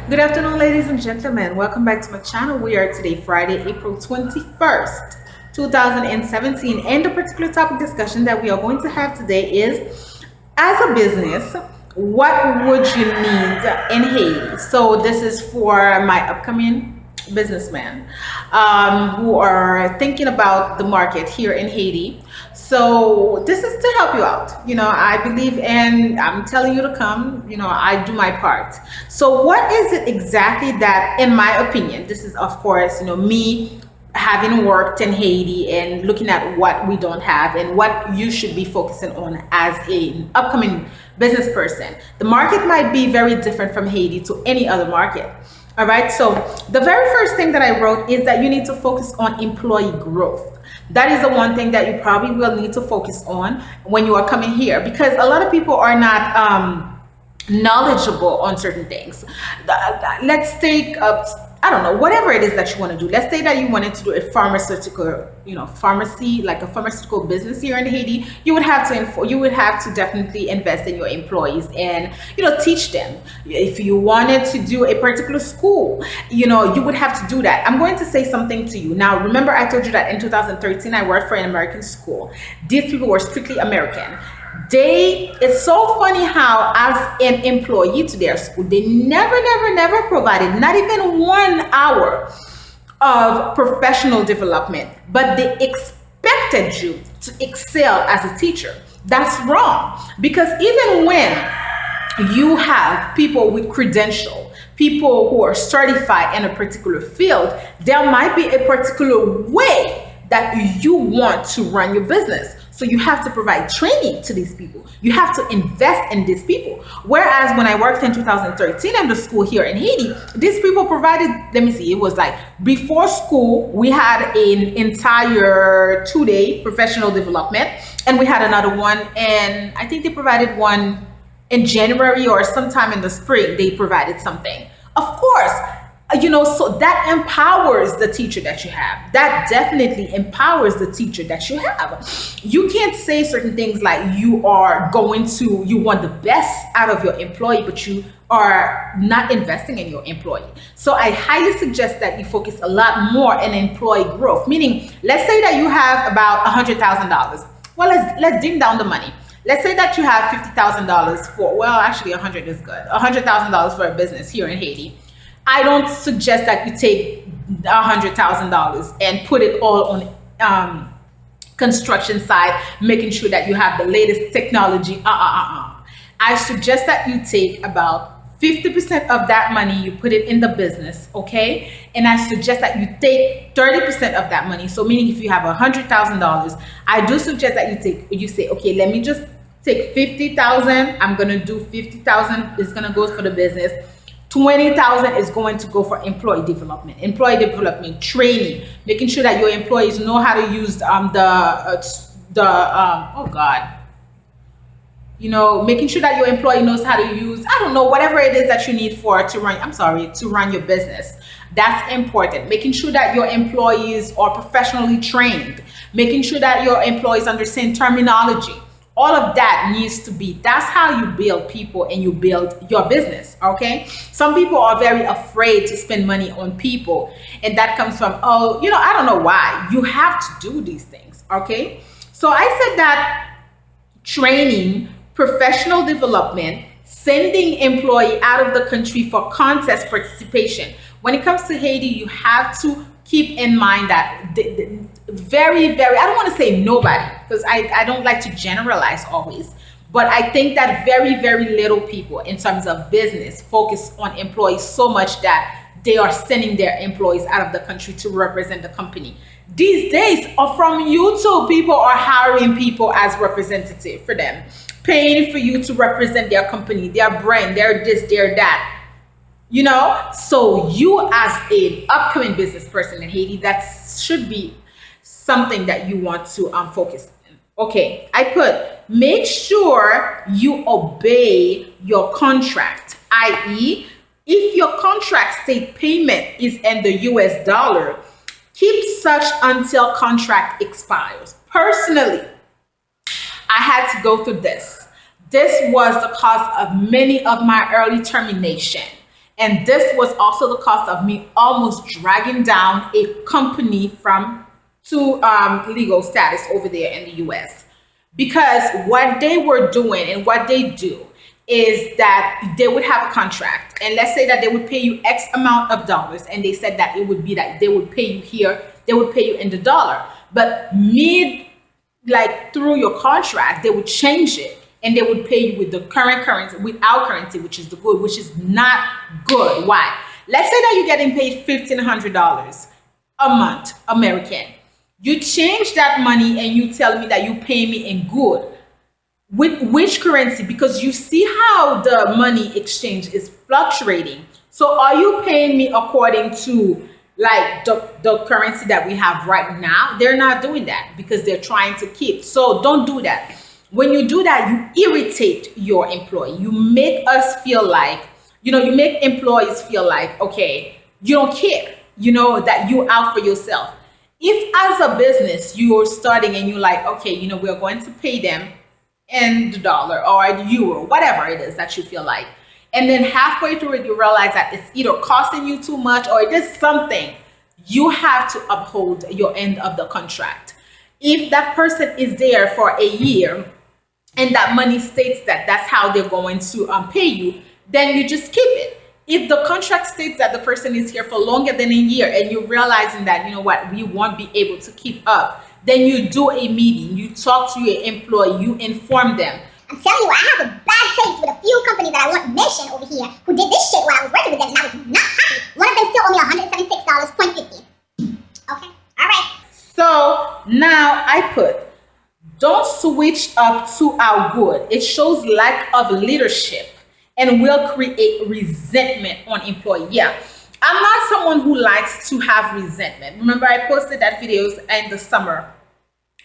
Good afternoon, ladies and gentlemen. Welcome back to my channel. We are today, Friday, April 21st, 2017. And the particular topic discussion that we are going to have today is, as a business, what would you need in Haiti? So this is for my upcoming businessmen who are thinking about the market here in Haiti. So this is to help you out. I believe in, I'm telling you to come, I do my part. So what is it exactly that, in my opinion, this is of course, me having worked in Haiti and looking at what we don't have and what you should be focusing on as an upcoming business person. The market might be very different from Haiti to any other market. All right, so the very first thing that I wrote is that you need to focus on employee growth. That is the one thing that you probably will need to focus on when you are coming here, because a lot of people are not knowledgeable on certain things. Let's take I don't know, whatever it is that you want to do. Let's say that you wanted to do a pharmaceutical, pharmacy, like a pharmaceutical business here in Haiti. You would have to definitely invest in your employees and, teach them. If you wanted to do a particular school, you would have to do that. I'm going to say something to you. Now, remember I told you that in 2013, I worked for an American school. These people were strictly American. It's so funny how, as an employee to their school, they never provided not even 1 hour of professional development, but they expected you to excel as a teacher. That's wrong, because even when you have people with credential, people who are certified in a particular field, there might be a particular way that you want to run your business. So you have to provide training to these people. You have to invest in these people. Whereas when I worked in 2013 in the school here in Haiti, these people provided, let me see, it was like before school, we had an entire 2-day professional development, and we had another one, and I think they provided one in January or sometime in the spring. They provided something. Of course, so that empowers the teacher that you have. That definitely empowers the teacher that you have. You can't say certain things like you want the best out of your employee, but you are not investing in your employee. So I highly suggest that you focus a lot more on employee growth, meaning let's say that you have about $100,000. Well, let's dim down the money. Let's say that you have $50,000 for, well, actually 100 is good. $100,000 for a business here in Haiti. I don't suggest that you take $100,000 and put it all on construction side, making sure that you have the latest technology. I suggest that you take about 50% of that money, you put it in the business, okay? And I suggest that you take 30% of that money. So meaning if you have $100,000, I do suggest that you say, okay, let me just take 50,000. I'm gonna do 50,000 is gonna go for the business. 20,000 is going to go for employee development training, making sure that your employees know how to use making sure that your employee knows how to use, I don't know, whatever it is that you need to run your business. That's important. Making sure that your employees are professionally trained, making sure that your employees understand terminology. All of that needs to be, that's how you build people and you build your business, okay? Some people are very afraid to spend money on people, and that comes from, I don't know why. You have to do these things, okay? So I said that training, professional development, sending employee out of the country for contest participation. When it comes to Haiti, you have to keep in mind that very, very, I don't want to say nobody, because I don't like to generalize always, but I think that very, very little people in terms of business focus on employees so much that they are sending their employees out of the country to represent the company. These days, from YouTube, people are hiring people as representative for them, paying for you to represent their company, their brand, their this, their that. So you as an upcoming business person in Haiti, that should be something that you want to focus on. Okay, I put, make sure you obey your contract, i.e., if your contract state payment is in the US dollar, keep such until contract expires. Personally, I had to go through this. This was the cause of many of my early termination. And this was also the cost of me almost dragging down a company from to legal status over there in the US. Because what they were doing and what they do is that they would have a contract, and let's say that they would pay you X amount of dollars, and they said that it would be that they would pay you here, they would pay you in the dollar, but mid, like through your contract, they would change it and they would pay you with the current currency, with our currency, which is the good, which is not good. Why? Let's say that you're getting paid $1,500 a month, American. You change that money and you tell me that you pay me in good. With which currency? Because you see how the money exchange is fluctuating. So are you paying me according to like the currency that we have right now? They're not doing that because they're trying to keep. So don't do that. When you do that, you irritate your employee. You make us feel like, you make employees feel like, okay, you don't care, that you're out for yourself. If as a business you're starting and you're like, okay, we're going to pay them in the dollar or the euro, whatever it is that you feel like, and then halfway through it you realize that it's either costing you too much or it is something, you have to uphold your end of the contract. If that person is there for a year and that money states that that's how they're going to pay you, then you just keep it. If the contract states that the person is here for longer than a year and you're realizing that, we won't be able to keep up, then you do a meeting, you talk to your employee, you inform them. I'm telling you, I have a bad taste with a few companies that I won't mention over here who did this shit while I was working with them and I was not happy. One of them still owed me $176.50. Okay, all right. So now I put, don't switch up to our good. It shows lack of leadership and will create resentment on employee. Yeah, I'm not someone who likes to have resentment. Remember, I posted that videos in the summer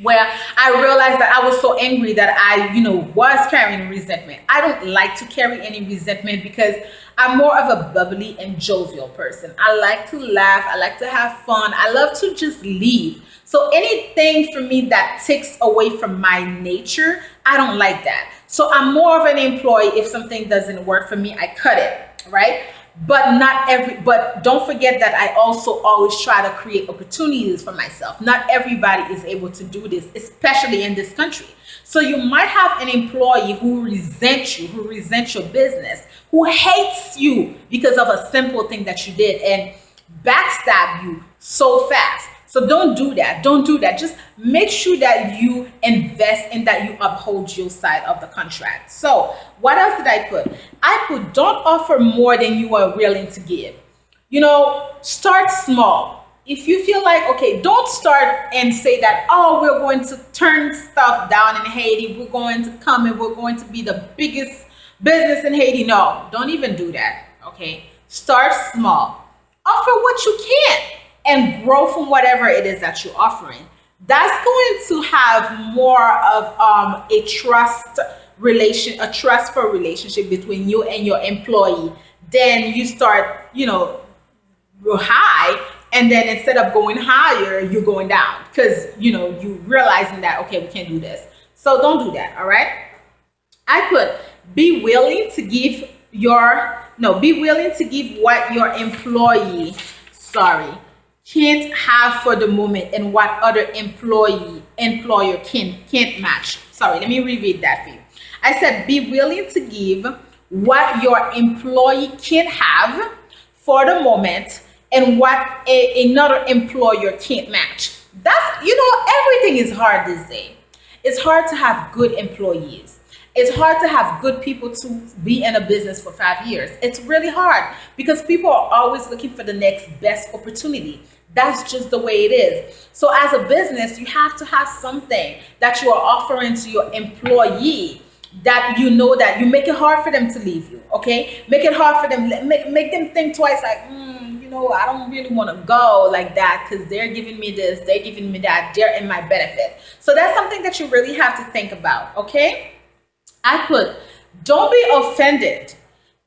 where I realized that I was so angry that I, was carrying resentment. I don't like to carry any resentment because I'm more of a bubbly and jovial person. I like to laugh. I like to have fun. I love to just leave. So anything for me that takes away from my nature, I don't like that. So I'm more of an employee. If something doesn't work for me, I cut it, right? But don't forget that I also always try to create opportunities for myself. Not everybody is able to do this, especially in this country. So you might have an employee who resents you, who resents your business, who hates you because of a simple thing that you did and backstab you so fast. So don't do that. Don't do that. Just make sure that you invest in that, you uphold your side of the contract. So what else did I put? I put, don't offer more than you are willing to give. Start small. If you feel like, okay, don't start and say that, oh, we're going to turn stuff down in Haiti. We're going to come and we're going to be the biggest business in Haiti. No, don't even do that. Okay. Start small. Offer what you can and grow from whatever it is that you're offering. That's going to have more of a trustful relationship between you and your employee. Then you start, high, and then instead of going higher, you're going down because you realizing that, okay, we can't do this. So don't do that. All right. I put, be willing to give what your employer can't have for the moment and what other employer can't match. Sorry, let me reread that for you. I said, be willing to give what your employee can't have for the moment and what another employer can't match. That's, everything is hard this day. It's hard to have good employees. It's hard to have good people to be in a business for 5 years. It's really hard because people are always looking for the next best opportunity. That's just the way it is. So as a business, you have to have something that you are offering to your employee that that you make it hard for them to leave you, okay? Make it hard for them, make them think twice, like, I don't really want to go like that because they're giving me this, they're giving me that, they're in my benefit. So that's something that you really have to think about, okay? I put, don't be offended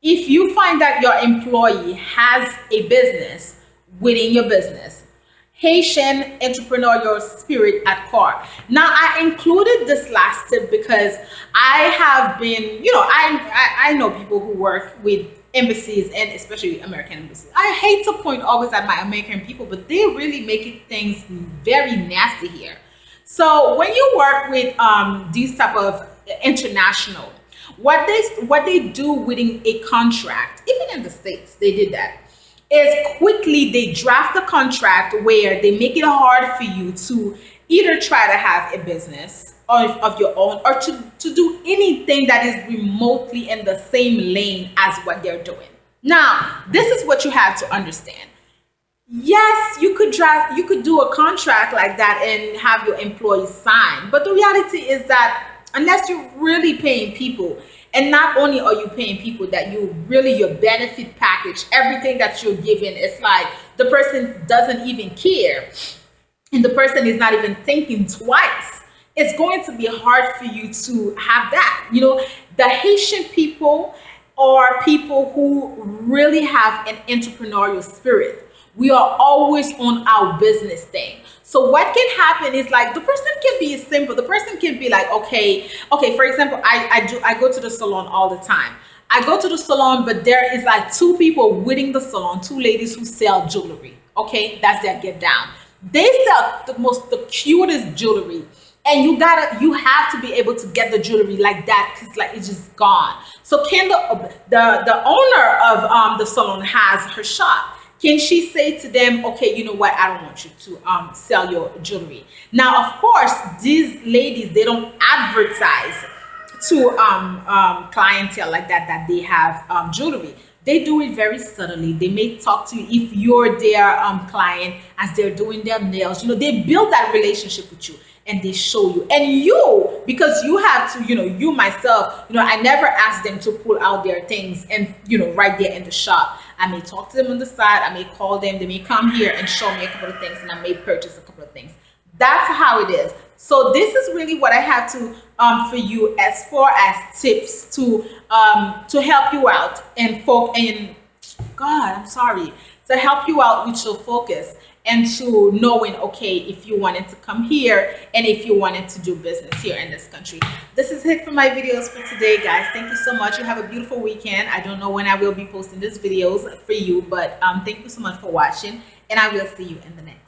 if you find that your employee has a business within your business. Haitian entrepreneurial spirit at core. Now, I included this last tip because I have been, I know people who work with embassies, and especially American embassies. I hate to point always at my American people, but they really make it things very nasty here. So when you work with these type of international, what they do within a contract, even in the States, they did that, is quickly they draft a contract where they make it hard for you to either try to have a business of your own, or to do anything that is remotely in the same lane as what they're doing. Now, this is what you have to understand. Yes, you could do a contract like that and have your employees sign, but the reality is that unless you're really paying people, and not only are you paying people, that you really, your benefit package, everything that you're giving, it's like the person doesn't even care, and the person is not even thinking twice. It's going to be hard for you to have that. You know, the Haitian people are people who really have an entrepreneurial spirit. We are always on our business thing. So what can happen is, like, the person can be simple. The person can be like, okay, for example, I go to the salon all the time. I go to the salon, but there is like two people within the salon, two ladies who sell jewelry. Okay, that's their get down. They sell the cutest jewelry, and you have to be able to get the jewelry like that, because like it's just gone. So can the owner of the salon has her shop. Can she say to them, okay, you know what, I don't want you to sell your jewelry? Now, of course, these ladies, they don't advertise to clientele like that they have jewelry. They do it very subtly. They may talk to you if you're their client as they're doing their nails. You know, they build that relationship with you, and they show you. And you, because you have to, you know, you myself, you know, I never ask them to pull out their things and, you know, right there in the shop. I may talk to them on the side. I may call them. They may come here and show me a couple of things, and I may purchase a couple of things. That's how it is. So this is really what I have to for you as far as tips to help you out and God, I'm sorry, to help you out with your focus, and to knowing, okay, if you wanted to come here and if you wanted to do business here in this country. This is it for my videos for today, guys. Thank you so much. You have a beautiful weekend. I don't know when I will be posting these videos for you, but thank you so much for watching, and I will see you in the next.